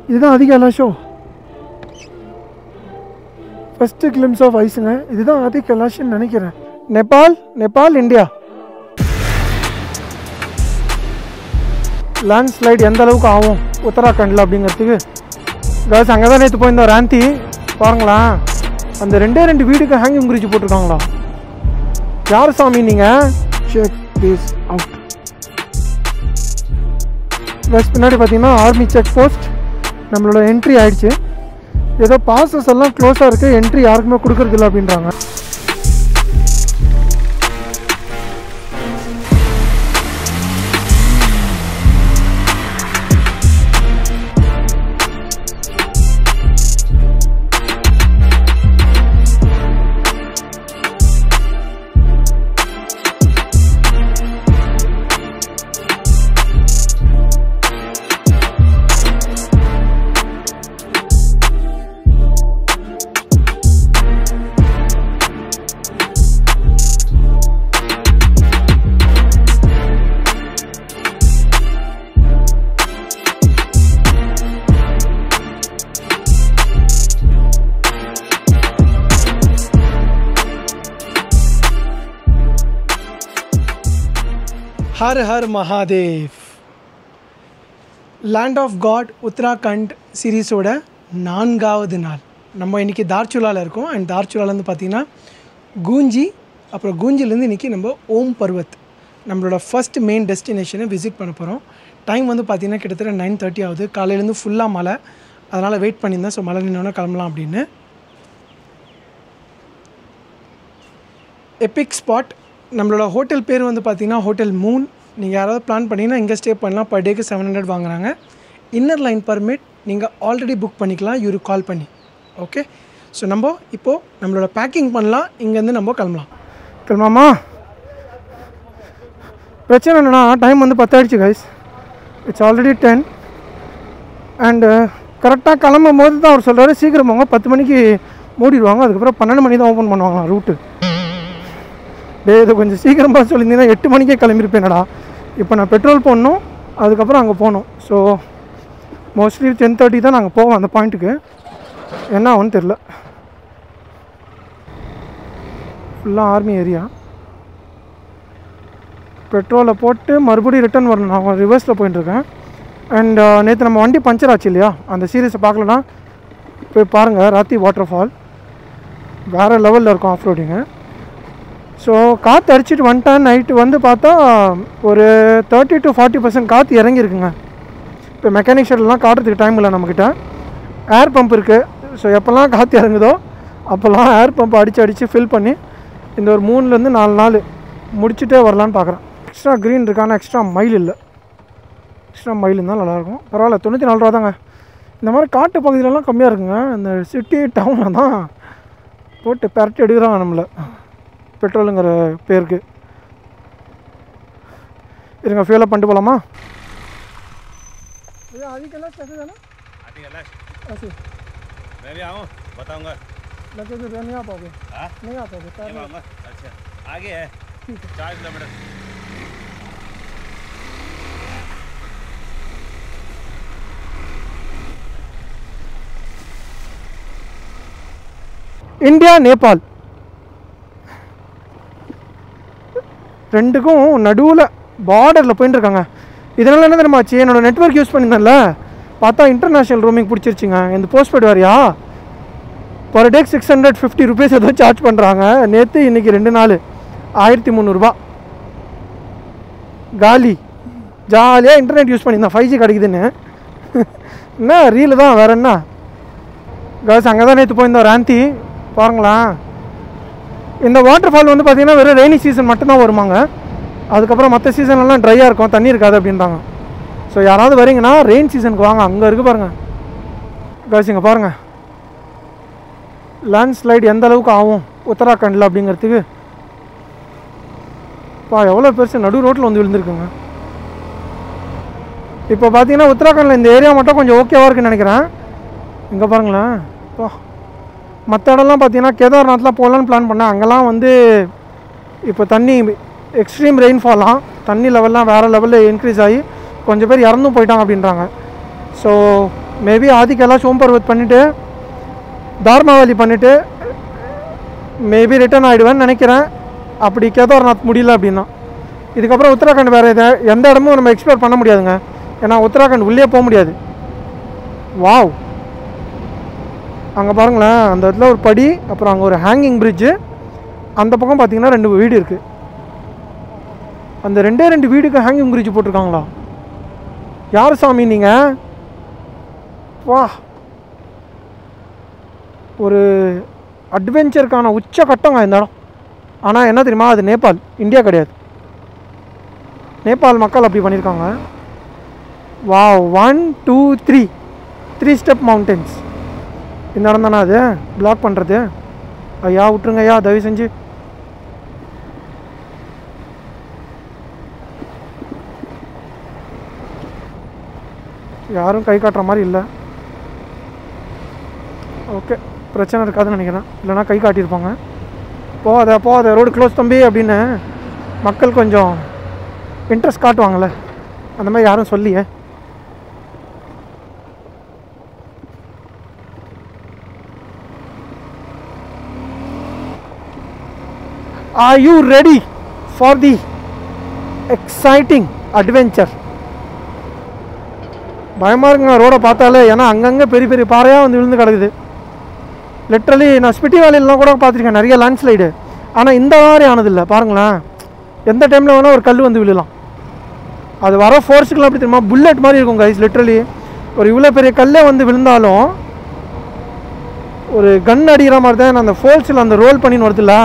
இதுதான் அதிக எல்லா ஷோ. ஃபஸ்ட்டு கிளிம்ஸ் ஆஃப் ஐஸுங்க. இதுதான் ஆதி கைலாஷ்னு நினைக்கிறேன். நேபாள் இந்தியா. லேண்ட் ஸ்லைட் எந்த அளவுக்கு ஆகும் உத்தராகண்டில் அப்படிங்கிறதுக்கு காய்ஸ் அங்கே தான் நேற்று போயிருந்தோம். ராந்தி பாருங்களா, அந்த 2 வீடுக்கு ஹேங்கிங் பிரிட்ஜ் போட்டிருக்காங்களா. யார் சாமி நீங்கள்? Check this out. ப்ளஸ் பின்னாடி பார்த்தீங்கன்னா ஆர்மி செக் போஸ்ட். நம்மளோட என்ட்ரி ஆகிடுச்சு. ஏதோ பாசஸ் எல்லாம் க்ளோஸாக இருக்குது, என்ட்ரி யாருக்குமே கொடுக்குறதில்ல அப்படின்றாங்க. Har Har Mahadev. Land of god Uttarakhand சீரீஸோட 4வது நாள். நம்ம இன்றைக்கி தார்ச்சுலாவில் இருக்கோம். அண்ட் தார்ச்சுலாலேருந்து பார்த்திங்கன்னா கூஞ்சி, அப்புறம் கூஞ்சிலேருந்து இன்றைக்கி நம்ம ஓம் பர்வத் நம்மளோட ஃபஸ்ட் மெயின் டெஸ்டினேஷனை விசிட் பண்ண போகிறோம். டைம் வந்து பார்த்திங்கன்னா கிட்டத்தட்ட 9:30 ஆகுது. காலையிலேருந்து ஃபுல்லாக மழை, அதனால் வெயிட் பண்ணியிருந்தேன். ஸோ மழை நின்னோன்னா கிளம்பலாம் அப்படின்னு. Epic spot. நம்மளோட ஹோட்டல் பேர் வந்து பார்த்திங்கன்னா ஹோட்டல் மூன். நீங்கள் யாராவது பிளான் பண்ணிங்கன்னா இங்கே ஸ்டே பண்ணலாம். பர் டேக்கு 700 வாங்குறாங்க. இன்னர் லைன் பர்மிட் நீங்கள் ஆல்ரெடி புக் பண்ணிக்கலாம் இவரு கால் பண்ணி. ஓகே, ஸோ நம்ம இப்போது நம்மளோட பேக்கிங் பண்ணலாம். இங்கேருந்து நம்ம கிளம்பலாமா? பிரச்சனை என்னென்னா டைம் வந்து 10 ஆகிடுச்சு கைஸ். It's already 10. அண்டு கரெக்டாக கிளம்பும் போது தான் அவர் சொல்கிறாரு சீக்கிரம் போங்க, 10 மணிக்கு மூடிடுவாங்க, அதுக்கப்புறம் 12 மணி தான் ஓப்பன் பண்ணுவாங்களாம் ரூட்டு. இதை கொஞ்சம் சீக்கிரமாக சொல்லியிருந்தீங்கன்னா 8 மணிக்கே கிளம்பியிருப்பேனடா. இப்போ நான் பெட்ரோல் போடணும், அதுக்கப்புறம் அங்கே போகணும். ஸோ மோஸ்ட்லி 10:30 தான் நாங்கள் போவோம் அந்த பாயிண்ட்டுக்கு. என்ன ஆகும்னு தெரில. ஃபுல்லாக ஆர்மி ஏரியா. பெட்ரோலை போட்டு மறுபடியும் ரிட்டர்ன் வரணும். நான் ரிவர்ஸில் போயிட்டுருக்கேன். அண்ட் நேற்று நம்ம வண்டி பஞ்சர் ஆச்சு இல்லையா, அந்த சீரீஸை பார்க்கலன்னா போய் பாருங்கள். ராத்தி வாட்டர் ஃபால் வேறு லெவலில் இருக்கும் ஆஃப் ரோடிங்கு. ஸோ காற்று அடிச்சுட்டு வந்துட்டேன். நைட்டு வந்து பார்த்தா ஒரு 30 to 40% காற்று இறங்கியிருக்குங்க. இப்போ மெக்கானிக் ஷெட்லாம் காட்டுறதுக்கு டைம் இல்லை நம்மக்கிட்ட. ஏர் பம்ப் இருக்குது. ஸோ எப்போல்லாம் காற்று இறங்குதோ அப்போல்லாம் ஏர் பம்ப் அடித்து ஃபில் பண்ணி இந்த ஒரு 3 to 4 நாள் முடிச்சுட்டே வரலான்னு பார்க்குறேன். எக்ஸ்ட்ரா க்ரீன் இருக்கான எக்ஸ்ட்ரா மைல் இல்லை. எக்ஸ்ட்ரா மைல் இருந்தால் நல்லாயிருக்கும். பரவாயில்ல, 94 ரூபா தாங்க. இந்த மாதிரி காட்டு பகுதியிலலாம் கம்மியாக இருக்குங்க. இந்த சிட்டி டவுனில் தான் போட்டு பெரட்டி எடுக்கிறாங்க நம்மளை பெட்ரோலுங்கிற பேருக்கு. இருங்க, ஃபியூலப் பண்ணிட்டு போகலாமா? அதுக்கெல்லாம் कैसे जाना? ऐसे मैं भी आऊँ बताऊँगा. लगे तो नहीं आ पाओगे? नहीं आ पाओगे? अच्छा आगे है 4 किलोमीटर. இந்தியா நேபாள் ரெண்டுக்கும் நடுவில் பார்டரில் போயிட்டுருக்காங்க. இதனால் என்ன தெரியுமா ஆச்சு, என்னோடய நெட்ஒர்க் யூஸ் பண்ணியிருந்தேன்ல, பார்த்தா இன்டர்நேஷ்னல் ரோமிங் பிடிச்சிருச்சுங்க. இந்த போஸ்ட்பெய்ட் வேறையா பர் டேக்கு 650 rupees ஏதோ சார்ஜ் பண்ணுறாங்க. நேற்று இன்றைக்கி 2 நாள் 1300 ரூபா காலி. ஜாலியாக இன்டர்நெட் யூஸ் பண்ணியிருந்தேன், 5G கிடைக்குதுன்னு. என்ன ரீலு தான், வேறு என்ன கேர்ள்ஸ். அங்கே தான் நேற்று போயிருந்தோம் ராந்தி. பாருங்களேன், இந்த வாட்டர் ஃபால் வந்து பார்த்திங்கன்னா வெறும் ரெய்னி சீசன் மட்டும்தான் வருமாங்க. அதுக்கப்புறம் மற்ற சீசன்லாம் ட்ரையாக இருக்கும், தண்ணி இருக்காது அப்படின்றாங்க. ஸோ யாராவது வரீங்கன்னா ரெயின் சீசனுக்கு வாங்க. அங்கே இருக்குது பாருங்கள் கேர்ள்ஸ், இங்கே பாருங்கள் லேண்ட் ஸ்லைட் எந்த அளவுக்கு ஆகும் உத்தராகண்டில் அப்படிங்கிறதுக்கு. எவ்வளோ பெருசு நடு ரோட்டில் வந்து விழுந்துருக்குங்க. இப்போ பார்த்தீங்கன்னா உத்தராகண்டில் இந்த ஏரியா மட்டும் கொஞ்சம் ஓகேவாக இருக்குன்னு நினைக்கிறேன். இங்கே பாருங்களேன். மற்ற இடம்லாம் பார்த்தீங்கன்னா கேதார்நாத்லாம் போகலான்னு பிளான் பண்ணேன். அங்கெல்லாம் வந்து இப்போ தண்ணி எக்ஸ்ட்ரீம் ரெயின்ஃபாலாம், தண்ணி லெவல்லாம் வேறு லெவலில் இன்க்ரீஸ் ஆகி கொஞ்சம் பேர் இறந்தும் போயிட்டாங்க அப்படின்றாங்க. ஸோ மேபி ஆதி கைலாஷ் ஓம் பர்வத் பண்ணிவிட்டு தார்மா வேலி பண்ணிவிட்டு மேபி ரிட்டர்ன் ஆகிடுவேன்னு நினைக்கிறேன். அப்படி கேதார்நாத் முடியல அப்படின்னா இதுக்கப்புறம் உத்தராகண்ட் வேறு எந்த இடமும் நம்ம எக்ஸ்ப்ளோர் பண்ண முடியாதுங்க. ஏன்னா உத்தராகண்ட் உள்ளே போக முடியாது. வாவ், அங்கே பாருங்களேன், அந்த இடத்துல ஒரு படி, அப்புறம் அங்கே ஒரு ஹேங்கிங் பிரிட்ஜு, அந்த பக்கம் பார்த்தீங்கன்னா 2 வீடு இருக்குது. அந்த 2 வீடுக்கு ஹேங்கிங் பிரிட்ஜ் போட்டிருக்காங்களா? யார் சாமி நீங்கள்? வா, ஒரு அட்வென்ச்சருக்கான உச்ச கட்டங்க இந்த இடம். ஆனால் என்ன தெரியுமா, அது நேபாள், இந்தியா கிடையாது. நேபாள் மக்கள் அப்படி பண்ணியிருக்காங்க. வா, 1 2 3 ஸ்டெப் மவுண்டன்ஸ். இந்த இடம் தானே அது பிளாக் பண்ணுறது? ஐயா விட்டுருங்க ஐயா, தயவு செஞ்சு. யாரும் கை காட்டுற மாதிரி இல்லை. ஓகே, பிரச்சனை இருக்காதுன்னு நினைக்கிறேன். இல்லைனா கை காட்டியிருப்பாங்க. போகாத ரோடு க்ளோஸ் தம்பி அப்படின்னு மக்கள் கொஞ்சம் இன்ட்ரெஸ்ட் காட்டுவாங்கள்ல, அந்த மாதிரி யாரும் சொல்லியே. Are you ready for the exciting adventure? பயமாக இருக்குங்க ரோடை பார்த்தாலே. ஏன்னா அங்கங்கே பெரிய பெரிய பாறையாக வந்து விழுந்து கிடக்குது. லிட்ரலி நான் ஸ்பிட்டி வேலையிலாம் கூட பார்த்துருக்கேன் நிறைய லேண்ட்ஸ்லைடு. ஆனால் இந்த மாதிரி ஆனதில்லை. பாருங்களேன், எந்த டைமில் வேணால் ஒரு கல் வந்து விழலாம். அது வர ஃபோர்ஸுக்கெலாம் எப்படி தெரியுமா, புல்லட் மாதிரி இருக்கும் கைஸ். லிட்ரலி ஒரு இவ்வளோ பெரிய கல்லே வந்து விழுந்தாலும் ஒரு கன் அடிக்கிற மாதிரி தான் அந்த ஃபோர்ஸில் அந்த ரோல் பண்ணின்னு வருதுல்ல,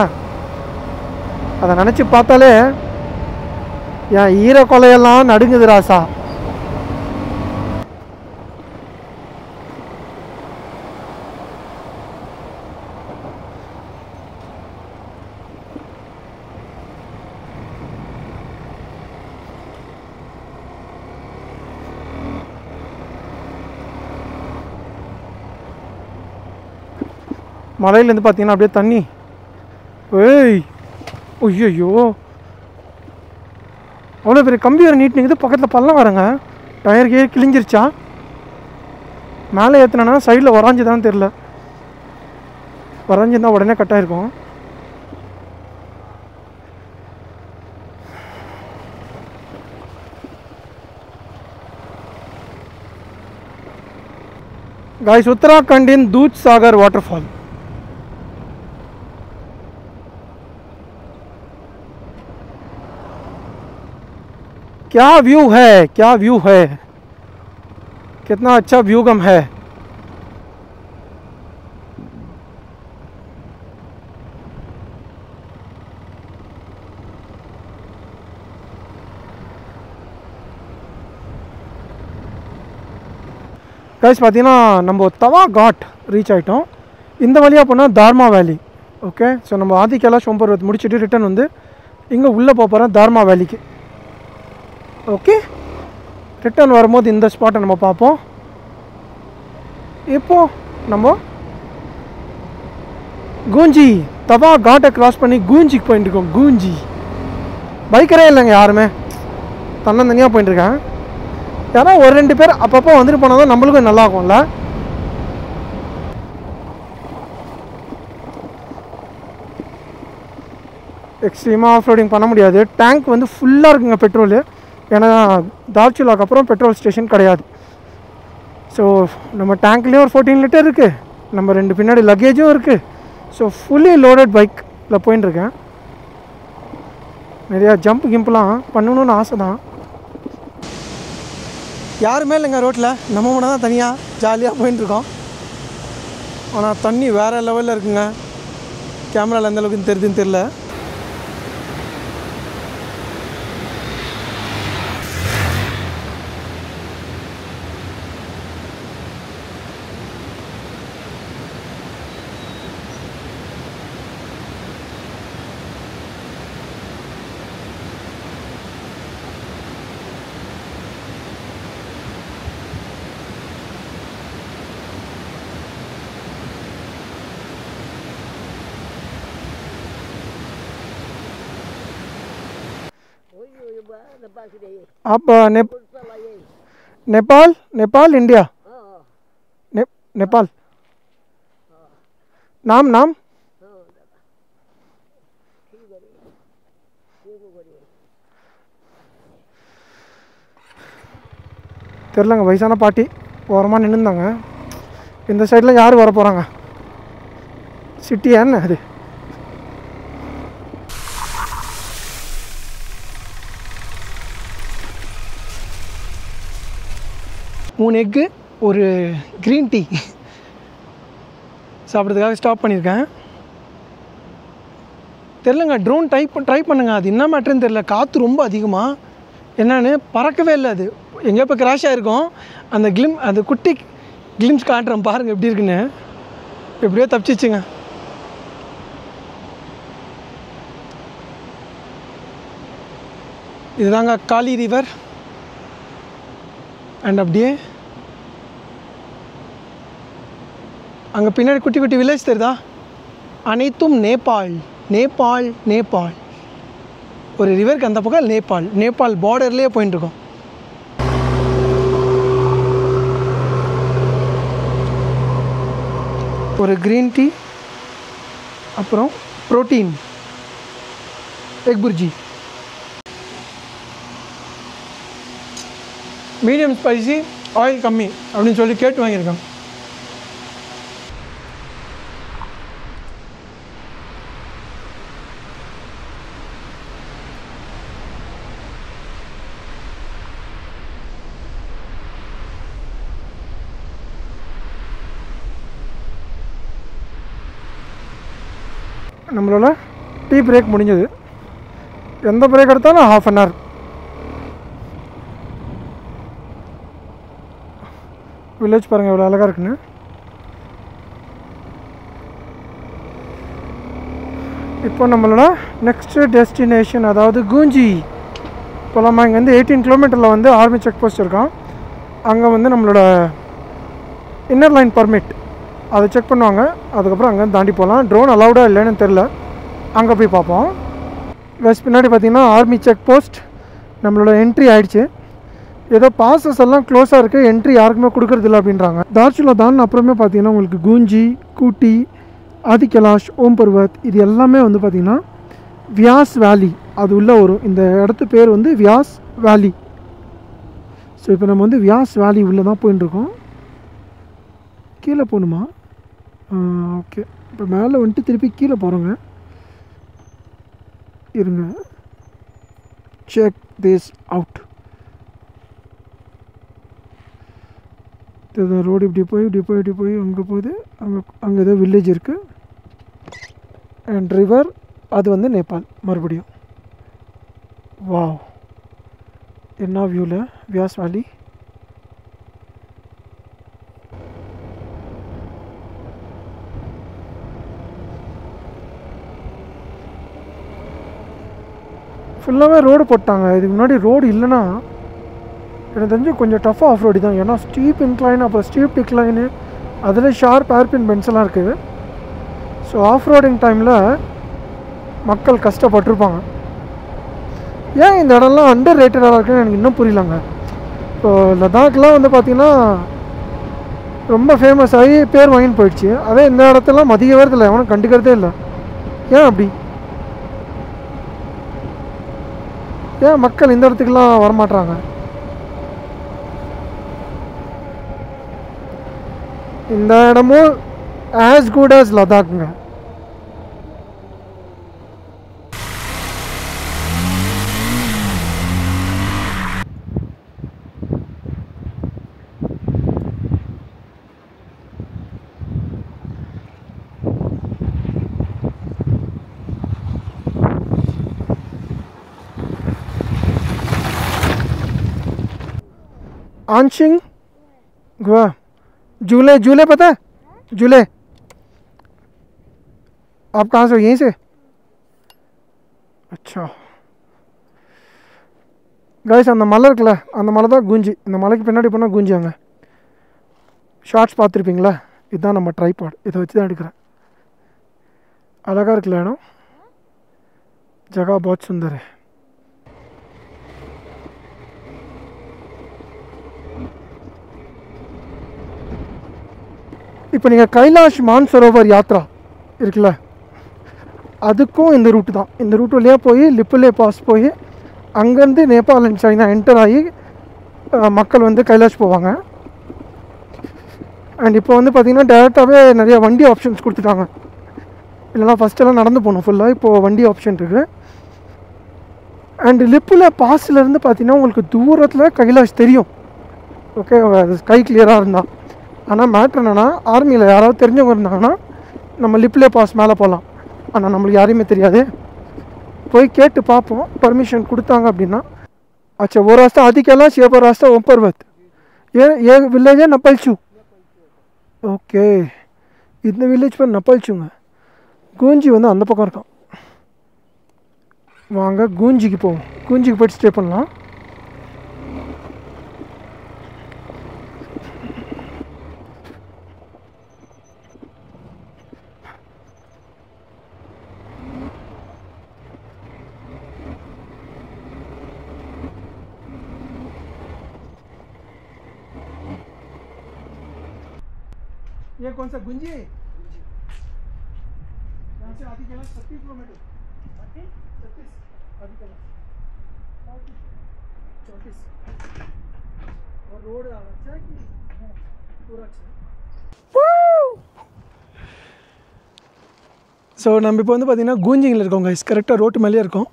அதை நினச்சி பார்த்தாலே என் ஈர கொலையெல்லாம் நடுங்குது ராசா. மலையிலேருந்து பார்த்தீங்கன்னா அப்படியே தண்ணி. ஏய், ஐயோ, அவ்வளோ பெரிய கம்பி வர நீட்டினுக்குது. பக்கத்தில் பள்ளம் வரங்க. டயர் கீழே கிழிஞ்சிருச்சா? மேலே ஏற்றினா சைடில் வராஞ்சுதான்னு தெரில. வராஞ்சிருந்தால் உடனே கட்டாயிருக்கும். गाइस, उत्तराखंड इन दूध सागर वाटरफॉल. क्या व्यू है, क्या व्यू है, कितना अच्छा व्यूगम है. கைஸ் பார்த்தீங்கன்னா நம்ம தவா காட் ரீச் ஆகிட்டோம். இந்த வழியாக போனால் தார்மா வேலி. ஓகே, ஸோ நம்ம ஆதி கைலாஷ் ஓம் பர்வத் முடிச்சுட்டு ரிட்டன் வந்து இங்கே உள்ளே போகிறோம் தார்மா வேலிக்கு. ஓகே, ரிட்டன் வரும்போது இந்த ஸ்பாட்டை நம்ம பார்ப்போம். இப்போது நம்ம கூஞ்சி தவா காட்டை கிராஸ் பண்ணி கூஞ்சிக்கு போயிட்டு இருக்கோம். கூஞ்சி பைக்கரே இல்லைங்க, யாருமே தன்னந்தனியாக போயிட்டுருக்கேன். யாரோ ஒரு 2 பேர் அப்பப்போ வந்துட்டு போனால் தான் நம்மளுக்கும் நல்லாயிருக்கும்ல. எக்ஸ்ட்ரீமாக ஆஃப் ரோடிங் பண்ண முடியாது. டேங்க் வந்து ஃபுல்லாக இருக்குங்க பெட்ரோலு. ஏன்னா தார்ச்சுலாக்கு அப்புறம் பெட்ரோல் ஸ்டேஷன் கிடையாது. ஸோ நம்ம டேங்க்லேயும் ஒரு 14 லிட்டர் இருக்குது. நம்ம 2 பின்னாடி லக்கேஜும் இருக்குது. ஸோ ஃபுல்லி லோடட் பைக்கில் போயின்ட்டுருக்கேன். நிறையா ஜம்ப் கிம்ப்லாம் பண்ணணுன்னு ஆசை தான். யாருமே இல்லைங்க ரோட்டில், நம்ம மட்டும் தான் தனியாக ஜாலியாக போயின்ட்டுருக்கோம். ஆனால் தண்ணி வேறு லெவலில் இருக்குங்க. கேமராவில் எந்த அளவுக்கு தெரியுதுன்னு தெரில. आप नेपाल नेपाल इंडिया नेपाल नाम नाम தெரிலங்க. வயசான பாட்டி ஓரமாக நின்றுந்தாங்க. இந்த சைடில் யார் வர போகிறாங்க? சிட்டியான்னு அது. மூணு எக்கு ஒரு க்ரீன் டீ சாப்பிட்றதுக்காக ஸ்டாப் பண்ணியிருக்கேன். தெரிலங்க, ட்ரோன் ட்ரை பண்ணுங்க. அது என்ன மேட்டர்னு தெரில. காற்று ரொம்ப அதிகமாக என்னன்னு பறக்கவே இல்லை. அது எங்கேயோ இப்போ கிராஷ் ஆகிருக்கும். அந்த குட்டி கிளிம்ஸ் காட்டுறேன் பாருங்கள் எப்படி இருக்குன்னு. எப்படியோ தப்பிச்சிச்சுங்க. இதுதாங்க காலி ரிவர். அண்ட் அப்படியே அங்கே பின்னாடி குட்டி குட்டி வில்லேஜ் தெரியுதா? அனைத்தும் நேபாள் நேபாள் நேபாள். ஒரு ரிவருக்கு அந்த பக்கம் நேபாள் பார்டர்லேயே போயிட்டுருக்கோம். ஒரு க்ரீன் டீ, அப்புறம் protein egg bhurji, medium spicy, oil கம்மி அப்படின்னு சொல்லி கேட்டு வாங்கியிருக்கேன். நம்மளோட டீ பிரேக் முடிஞ்சது. எந்த பிரேக் எடுத்தாலும் ½ அன் ஹவர். வில்லேஜ் பாருங்கள் எவ்வளோ அழகாக இருக்குன்னு. இப்போ நம்மளோட நெக்ஸ்ட்டு டெஸ்டினேஷன் அதாவது கூஞ்சி போகலாமா. இங்கேருந்து 18 கிலோமீட்டரில் வந்து ஆர்மி செக் போஸ்ட் இருக்கான். அங்கே வந்து நம்மளோட இன்னர் லைன் பர்மிட் அதை செக் பண்ணுவாங்க. அதுக்கப்புறம் அங்கேருந்து தாண்டி போகலாம். ட்ரோன் அலௌடா இல்லைன்னு தெரில, அங்கே போய் பார்ப்போம். வெஸ்ட் பின்னாடி பார்த்திங்கன்னா ஆர்மி செக் போஸ்ட் நம்மளோட என்ட்ரி ஆகிடுச்சு. ஏதோ பாசஸ் எல்லாம் க்ளோஸாக இருக்குது, என்ட்ரி யாருக்குமே கொடுக்குறதில்ல அப்படின்றாங்க. தார்ச்சுலா தான் அப்புறமே பார்த்திங்கன்னா உங்களுக்கு கூஞ்சி, கூட்டி, ஆதி கைலாஷ், ஓம் பர்வத் இது எல்லாமே வந்து பார்த்திங்கன்னா வியாஸ் வேலி அது உள்ளே வரும். இந்த இடத்து பேர் வந்து வியாஸ் வேலி. ஸோ இப்போ நம்ம வந்து வியாஸ் வேலி உள்ளே தான் போயிட்டுருக்கோம். கீழே போகணுமா? ஓகே, இப்போ மேலே வந்துட்டு திருப்பி கீழே போகிறோங்க. இருங்க, செக் திஸ் அவுட். ரோடு இப்படி போய் அங்கே போகுது. அங்கே ஏதோ வில்லேஜ் இருக்குது. அண்ட் ரிவர் அது வந்து நேபாள் மறுபடியும். வாவ், என்ன வியூவில் வியாஸ் வேலி. ஃபுல்லாகவே ரோடு போட்டாங்க. இதுக்கு முன்னாடி ரோடு இல்லைன்னா எனக்கு தெரிஞ்சு கொஞ்சம் டஃப்பாக ஆஃப் ரோடு தான். ஏன்னா ஸ்டீப் இன்க்ளைன், அப்புறம் ஸ்டீப் டிக்ளைனு, அதில் ஷார்ப் ஏர்பின் பென்ஸ்லாம் இருக்குது. ஸோ ஆஃப் ரோடிங் டைமில் மக்கள் கஷ்டப்பட்டுருப்பாங்க. ஏன் இந்த இடம்லாம் அண்டர் ரேட்டடாக இருக்குன்னு எனக்கு இன்னும் புரியலங்க. இப்போ லடாக்லாம் வந்து பார்த்திங்கன்னா ரொம்ப ஃபேமஸ் ஆகி பேர் வாங்கின்னு போயிடுச்சு. அதே இந்த இடத்துலாம் மதிய வரதில்லை, எவனும் கண்டுக்கிறதே இல்லை. ஏன் அப்படி? ஏன் மக்கள் இந்த இடத்துக்குலாம் வரமாட்றாங்க? இந்த இடமும் ஆஸ் குட் ஆஸ் லடாக்குங்க. आंशिंग गोवा झूले झूले पता है? झूले आप कहाँ से हो? यहीं से? अच्छा गाइस, அந்த மலை இருக்குல்ல, அந்த மலை தான் குஞ்சி. இந்த மலைக்கு பின்னாடி போனால் குஞ்சி. அங்கே ஷார்ட்ஸ் பார்த்துருப்பீங்களா? இதுதான் நம்ம ட்ரைபாட். இதை வச்சு தான் எடுக்கிறேன். அழகாக இருக்குல்ல இடம். ஜகா बहुत सुंदर है. இப்போ நீங்கள் கைலாஷ் மான்சரோவர் யாத்ரா இருக்குல்ல, அதுக்கும் இந்த ரூட்டு தான். இந்த ரூட் வழியாக போய் லிப்புலே பாஸ் போய் அங்கேருந்து நேபாள் அண்ட் சைனா என்டர் ஆகி மக்கள் வந்து கைலாஷ் போவாங்க. அண்ட் இப்போ வந்து பார்த்திங்கன்னா டேரெக்டாகவே நிறைய வண்டி ஆப்ஷன்ஸ் கொடுத்துட்டாங்க. இல்லைனா ஃபஸ்ட்டெல்லாம் நடந்து போகணும் ஃபுல்லாக, இப்போது வண்டி ஆப்ஷன் இருக்குது. அண்டு லிப்புலே பாஸ்லேருந்து பார்த்திங்கன்னா உங்களுக்கு தூரத்தில் கைலாஷ் தெரியும். ஓகே, அது ஸ்கை கிளியராக இருந்தால். ஆனால் மேட்ரு என்னென்னா, ஆர்மியில் யாராவது தெரிஞ்சவங்க இருந்தாங்கன்னா நம்ம லிப்புலே பாஸ் மேலே போகலாம். ஆனால் நம்மளுக்கு யாரையுமே தெரியாது, போய் கேட்டு பார்ப்போம். பர்மிஷன் கொடுத்தாங்க அப்படின்னா. अच्छा, वो रास्ता आदि कैलाश, ये पर रास्ता ओम पर्वत, ये विलेज है नपलचू. ஓகே, இந்த வில்லேஜ் பேர் நப்பல்ச்சுங்க. கூஞ்சி வந்து அந்த பக்கம் இருக்கான். வாங்க கூஞ்சிக்கு போவோம். கூஞ்சிக்கு போய்ட்டு ஸ்டே பண்ணலாம். ये कौन सा गुंजी है? यहाँ से आदि कैलाश 30 किलोमीटर. 36 आदि कैलाश 34. और रोड अच्छा है कि पूरा अच्छा है. ஸோ நம்ம இப்போ வந்து பார்த்திங்கன்னா கூஞ்சிங்கில் இருக்கோம் கைஸ். கரெக்டாக ரோட்டு மேலேயே இருக்கோம்.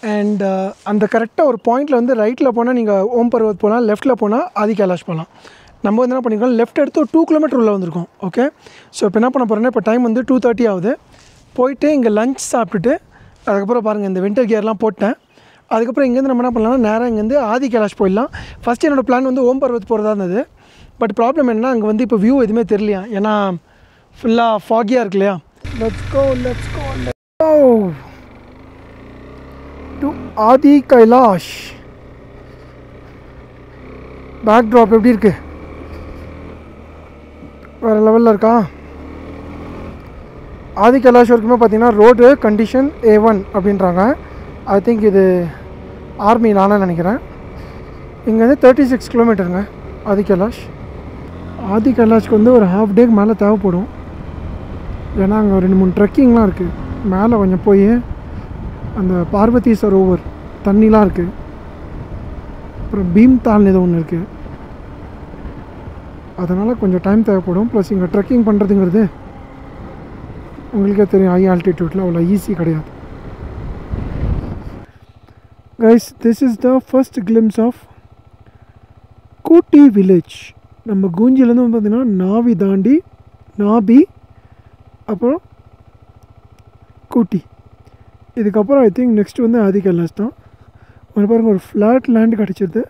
அண்ட் அந்த கரெக்டாக ஒரு பாயிண்டில் வந்து ரைட்டில் போனால் நீங்கள் ஓம் பர்வத் போகலாம், லெஃப்ட்டில் போனால் ஆதி கைலாஷ் போகலாம். நம்ம வந்து என்ன பண்ணியிருக்கோம், லெஃப்ட் எடுத்து ஒரு 2 கிலோமீட்டர் உள்ளே வந்திருக்கோம். ஓகே, ஸோ இப்போ என்ன பண்ண போகிறேன்னா, இப்போ டைம் வந்து 2:30 ஆகுது. போயிட்டு இங்கே லஞ்ச் சாப்பிட்டுட்டு அதுக்கப்புறம் பாருங்கள் இந்த வின்டர் கியர்லாம் போட்டேன். அதுக்கப்புறம் இங்கேருந்து நம்ம என்ன பண்ணலாம்னா நேராக இங்கேருந்து ஆதி கைலாஷ் போயிடலாம். ஃபஸ்ட்டு என்னோடய பிளான் வந்து ஓம் பர்வத் போகிறதா இருந்தது. பட் ப்ராப்ளம் என்னென்னா, அங்கே வந்து இப்போ வியூ எதுவுமே தெரியலையா, ஏன்னா ஃபுல்லாக ஃபாகியாக இருக்கு இல்லையா. Let's go to Adi Kailash. Backdrop எப்படி இருக்குது, வேறு லெவலில் இருக்கா. ஆதி கைலாஷ் வரைக்குமே பார்த்தீங்கன்னா ரோடு கண்டிஷன் A1 அப்படின்றாங்க. ஐ திங்க் இது ஆர்மி நானே நினைக்கிறேன். இங்கேருந்து 36 கிலோமீட்டருங்க ஆதி கைலாஷ். ஆதி கைலாஷ்க்கு வந்து ஒரு ஹாஃப் டேக்கு மேலே தேவைப்படும். ஏன்னா அங்கே 2-3 ட்ரெக்கிங்லாம் இருக்குது. மேலே கொஞ்சம் போய் அந்த பார்வதி சரோவர் தண்ணிலாம் இருக்குது. அப்புறம் பீம் தால் ஏதோ ஒன்று இருக்குது. அதனால் கொஞ்சம் டைம் தேவைப்படும். ப்ளஸ் இங்கே ட்ரெக்கிங் பண்ணுறதுங்கிறது உங்களுக்கே தெரியும், ஹை ஆல்டிடியூட்டில் அவ்வளோ ஈஸி கிடையாது. Guys, this is the first glimpse of Kuti village. நம்ம கூஞ்சிலேருந்து வந்து பார்த்திங்கன்னா நாவி தாண்டி நாபி அப்புறம் கூட்டி. இதுக்கப்புறம் ஐ திங்க் நெக்ஸ்ட் வந்து ஆதி கைலாஷ் தான். ஒரு பாருங்கள், ஒரு ஃப்ளாட் லேண்டு கிடச்சிருது,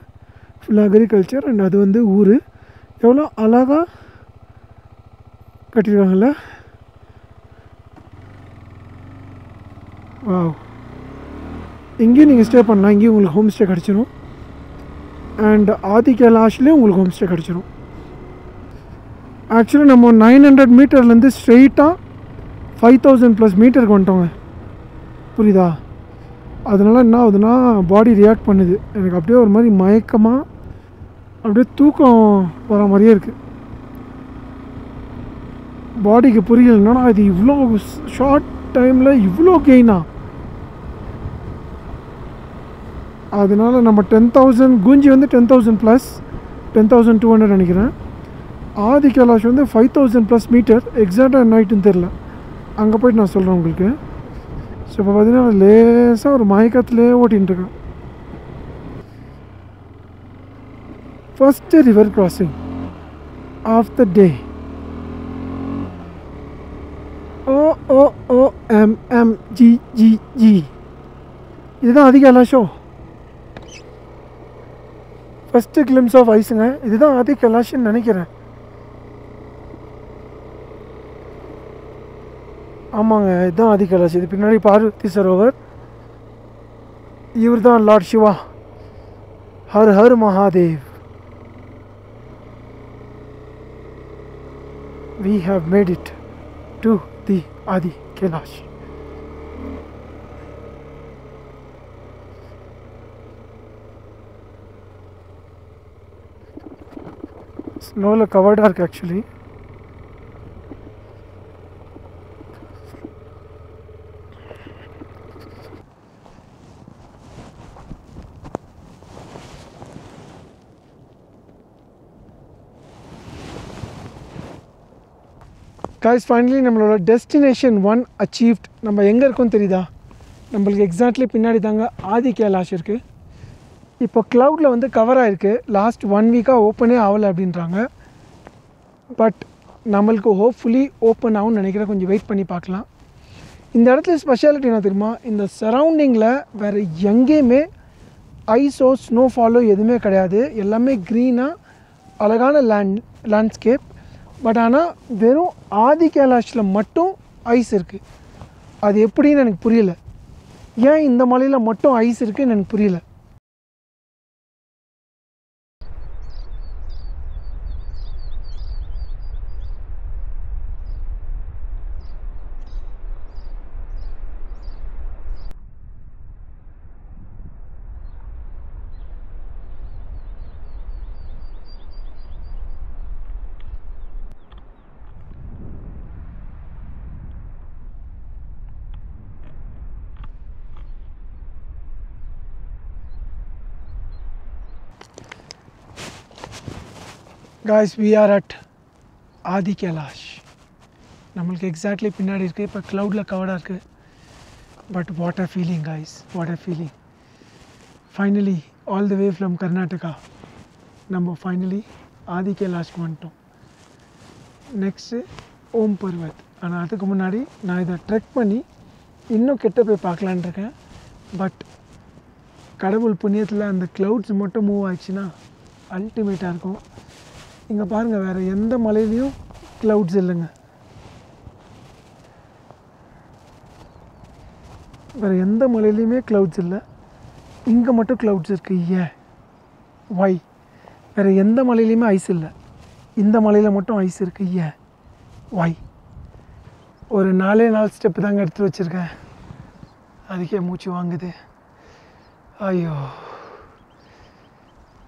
ஃபுல் அக்ரிகல்ச்சர். அண்ட் அது வந்து ஊர் எவ்வளோ அழகாக கட்டியிருக்காங்கல்ல. வா, இங்கேயும் நீங்கள் ஸ்டே பண்ணலாம். இங்கேயும் உங்களுக்கு ஹோம் ஸ்டே கிடச்சிரும். அண்ட் ஆதி கைலாஷ்லேயும் உங்களுக்கு ஹோம் ஸ்டே கிடச்சிரும். ஆக்சுவலி நம்ம 900 மீட்டர்லேருந்து ஸ்ட்ரெயிட்டாக 5000+ மீட்டருக்கு வந்துட்டோங்க. புரியுதா? அதனால் என்ன ஆகுதுன்னா, பாடி ரியாக்ட் பண்ணுது. எனக்கு அப்படியே ஒரு மாதிரி மயக்கமாக அப்படியே தூக்கம் வர மாதிரியே இருக்குது. பாடிக்கு புரியலைன்னா இது இவ்வளோ ஷார்ட் டைமில் இவ்வளோ கெயினா. அதனால் நம்ம 10,000 கூஞ்சி வந்து 10,000+, 10,200 நினைக்கிறேன். ஆதி கைலாஷ் வந்து 5000+ மீட்டர். எக்ஸாக்டாக நைட்டுன்னு தெரில, அங்கே போய்ட்டு நான் சொல்கிறேன் உங்களுக்கு. ஸோ இப்போ பார்த்தீங்கன்னா லேசாக ஒரு மயக்கத்திலே ஓட்டின்ட்டுருக்கேன். First river crossing of the day. OOOMMGGG. இதுதான் ஆதி கைலாஷோ. ஃபஸ்ட்டு கிளிம்ஸ் ஆஃப் ஐஸுங்க. இதுதான் ஆதி கைலாஷ்ன்னு நினைக்கிறேன். ஆமாங்க, இதுதான் ஆதி கைலாஷ். இது பின்னாடி பார்வதி சரோவர். இவர் தான் lord Shiva. Har Har Mahadev. We have made it to the Adi Kailash. Snow covered arc actually. guys finally நம்மளோட டெஸ்டினேஷன் 1 achieved. நம்ம எங்கே இருக்கோம் தெரியுதா? நம்மளுக்கு எக்ஸாக்ட்லி பின்னாடி தாங்க ஆதி கைலாஷ் இருக்குது. இப்போ க்ளவுடில் வந்து கவர் ஆகிருக்கு. லாஸ்ட் 1 வீக்காக ஓப்பனே ஆகலை அப்படின்றாங்க. பட் நம்மளுக்கு ஹோப்ஃபுல்லி ஓப்பன் ஆகும்னு நினைக்கிறேன். கொஞ்சம் வெயிட் பண்ணி பார்க்கலாம். இந்த இடத்துல ஸ்பெஷாலிட்டி என்ன தெரியுமா? இந்த சரௌண்டிங்கில் வேறு எங்கேயுமே ஐஸோ ஸ்னோஃபாலோ எதுவுமே கிடையாது. எல்லாமே க்ரீனாக அழகான லேண்ட்ஸ்கேப். பட் ஆனால் வெறும் ஆதி கைலாஷில் மட்டும் ஐஸ் இருக்குது. அது எப்படின்னு எனக்கு புரியல. ஏன் இந்த மலையில் மட்டும் ஐஸ் இருக்குதுன்னு எனக்கு புரியல. Guys, we are at Adi Kailash. நம்மளுக்கு எக்ஸாக்ட்லி பின்னாடி இருக்குது. இப்போ க்ளவுடில் கவர்டாக இருக்குது. But what a feeling guys, what a feeling. Finally all the way from Karnataka நம்ம ஃபைனலி ஆதி கைலாஷ்க்கு வந்துட்டோம். நெக்ஸ்ட்டு ஓம் பர்வத். ஆனால் அதுக்கு முன்னாடி நான் இதை ட்ரெக் பண்ணி இன்னும் கிட்ட போய் பார்க்கலான் இருக்கேன். பட் கடவுள் புண்ணியத்தில் அந்த க்ளவுட்ஸ் மட்டும் மூவ் ஆயிடுச்சுன்னா அல்டிமேட்டாக இருக்கும். இங்கே பாருங்கள், வேறு எந்த மலையிலையும் க்ளவுட்ஸ் இல்லைங்க. வேறு எந்த மலையிலையுமே க்ளவுட்ஸ் இல்லை. இங்கே மட்டும் க்ளவுட்ஸ் இருக்குது. ஏன்? ஒய்? வேறு எந்த மலையிலையுமே ஐஸ் இல்லை. இந்த மலையில் மட்டும் ஐஸ் இருக்குது. ஏன்? ஒய்? ஒரு 4 ஸ்டெப்பு தாங்க எடுத்து வச்சுருக்கேன். அதுக்கே மூச்சு வாங்குது. ஐயோ!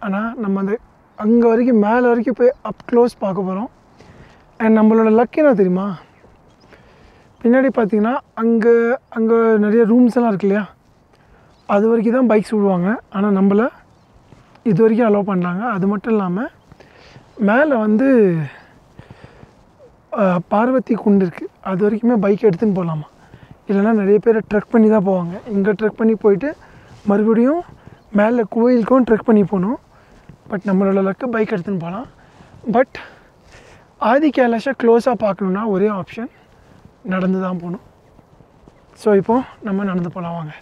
ஆனால் நம்ம அந்த அங்கே வரைக்கும் மேலே வரைக்கும் போய் அப் க்ளோஸ் பார்க்க போகிறோம். அண்ட் நம்மளோட லக் என்ன தெரியுமா? பின்னாடி பார்த்தீங்கன்னா அங்கே நிறைய ரூம்ஸ் எல்லாம் இருக்கு இல்லையா? அது வரைக்கும் தான் பைக்ஸ் விடுவாங்க. ஆனால் நம்மளை இது வரைக்கும் அலோவ் பண்ணுறாங்க. அது மட்டும் இல்லாமல் மேலே வந்து பார்வதி குண்டு இருக்குது. அது வரைக்குமே பைக் எடுத்துன்னு போகலாமா? இல்லைனா நிறைய பேர் ட்ரெக் பண்ணி தான் போவாங்க. இங்கே ட்ரெக் பண்ணி போயிட்டு மறுபடியும் மேலே கோயிலுக்கும் ட்ரெக் பண்ணி போகணும். பட் நம்மளோட லக்கு பைக் எடுத்துன்னு போகலாம். பட் ஆதி கைலாஷை க்ளோஸாக பார்க்கணுன்னா ஒரே ஆப்ஷன் நடந்து தான் போகணும். ஸோ இப்போது நம்ம நடந்து போகலாம் வாங்க.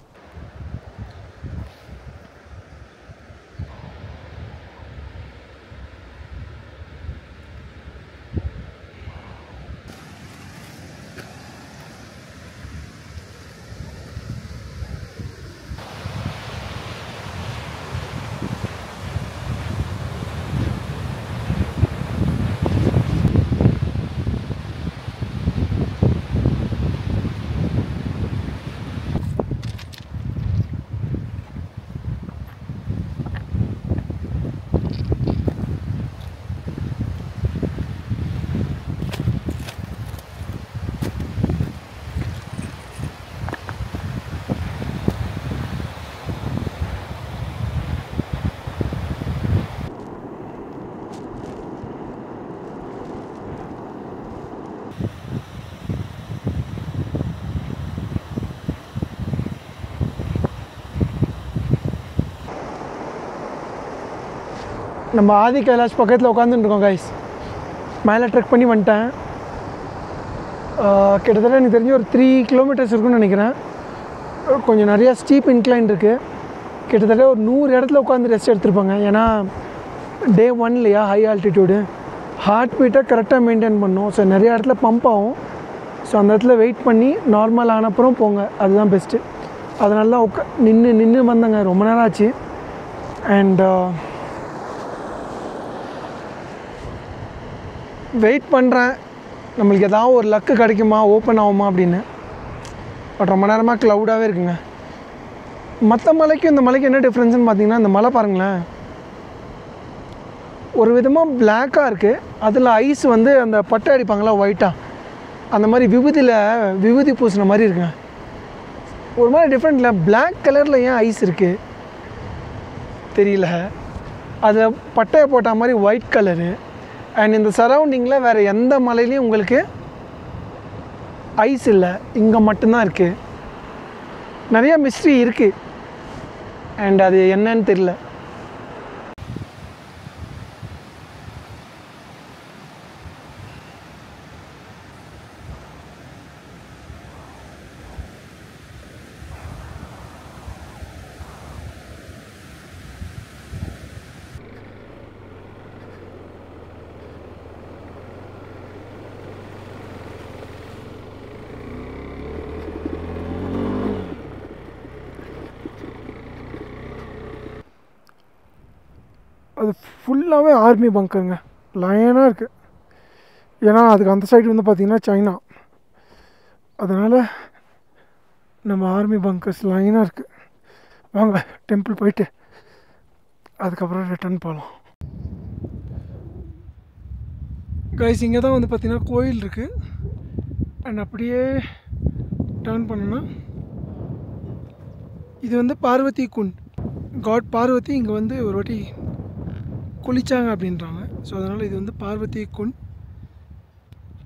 நம்ம ஆதி கைலாஷ் பக்கத்தில் உட்காந்துட்டுருக்கோம் கைஸ். மேலே ட்ரெக் பண்ணி வந்துட்டேன். கிட்டத்தட்ட எனக்கு தெரிஞ்சு ஒரு 3 கிலோமீட்டர்ஸ் இருக்குன்னு நினைக்கிறேன். கொஞ்சம் நிறையா ஸ்டீப் இன்க்ளைன் இருக்குது. கிட்டத்தட்ட ஒரு 100 இடத்துல உட்காந்து ரெஸ்ட் எடுத்துருப்பாங்க. ஏன்னா டே 1 இல்லையா, ஹை ஆல்டிடியூடு. ஹார்ட் பீட்டை கரெக்டாக மெயின்டைன் பண்ணணும். ஸோ நிறைய இடத்துல பம்ப் ஆகும். ஸோ அந்த இடத்துல வெயிட் பண்ணி நார்மல் ஆனப்புறம் போங்க, அதுதான் பெஸ்ட்டு. அதனால தான் நின்று வந்தேங்க. ரொம்ப நேரம் ஆச்சு. அண்ட் வெயிட் பண்ணுறேன், நம்மளுக்கு எதாவது ஒரு லக்கு கிடைக்குமா, ஓப்பன் ஆகுமா அப்படின்னு. பட் ரொம்ப நேரமாக க்ளவுடாகவே இருக்குங்க. மற்ற மலைக்கும் இந்த மலைக்கு என்ன டிஃப்ரென்ஸ்னு பார்த்தீங்கன்னா, இந்த மலை பாருங்களேன், ஒரு விதமாக பிளாக்காக இருக்குது. அதில் ஐஸ் வந்து அந்த பட்டை அடிப்பாங்களா ஒயிட்டாக, அந்த மாதிரி விபூதி பூசின மாதிரி இருக்குங்க. ஒரு மாதிரி டிஃப்ரெண்ட்டில் பிளாக் கலரில் ஏன் ஐஸ் இருக்குது தெரியல. அதை பட்டையை போட்ட மாதிரி ஒயிட் கலரு. அண்ட் இந்த சரௌண்டிங்கில் வேறு எந்த மலையிலையும் உங்களுக்கு ஐஸ் இல்லை, இங்கே மட்டும்தான் இருக்குது. நிறையா மிஸ்ட்ரி இருக்குது அண்ட் அது என்னன்னு தெரியல. அது ஃபுல்லாகவே ஆர்மி பங்கருங்க, லைனாக இருக்குது. ஏன்னா அதுக்கு அந்த சைடு வந்து பார்த்திங்கன்னா சைனா, அதனால் நம்ம ஆர்மி பங்கர்ஸ் லைனாக இருக்குது. வாங்க டெம்பிள் போயிட்டு அதுக்கப்புறம் ரிட்டர்ன் போகலாம். கைஸ், இங்கே தான் வந்து பார்த்திங்கன்னா கோயில் இருக்குது. அண்ட் அப்படியே டர்ன் பண்ணோன்னா இது வந்து பார்வதி குண்ட். காட் பார்வதி இங்கே வந்து ஒரு வாட்டி குளிச்சாங்க அப்படின்றாங்க. ஸோ அதனால் இது வந்து பார்வதி குண்ட்.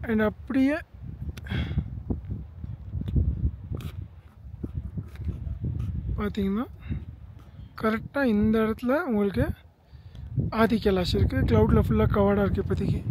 அண்ட் அப்படியே பார்த்தீங்கன்னா கரெக்டாக இந்த இடத்துல உங்களுக்கு ஆதி கைலாஷ் இருக்குது. க்ளவுடில் ஃபுல்லாக கவர்டாக இருக்குது இப்போதைக்கு.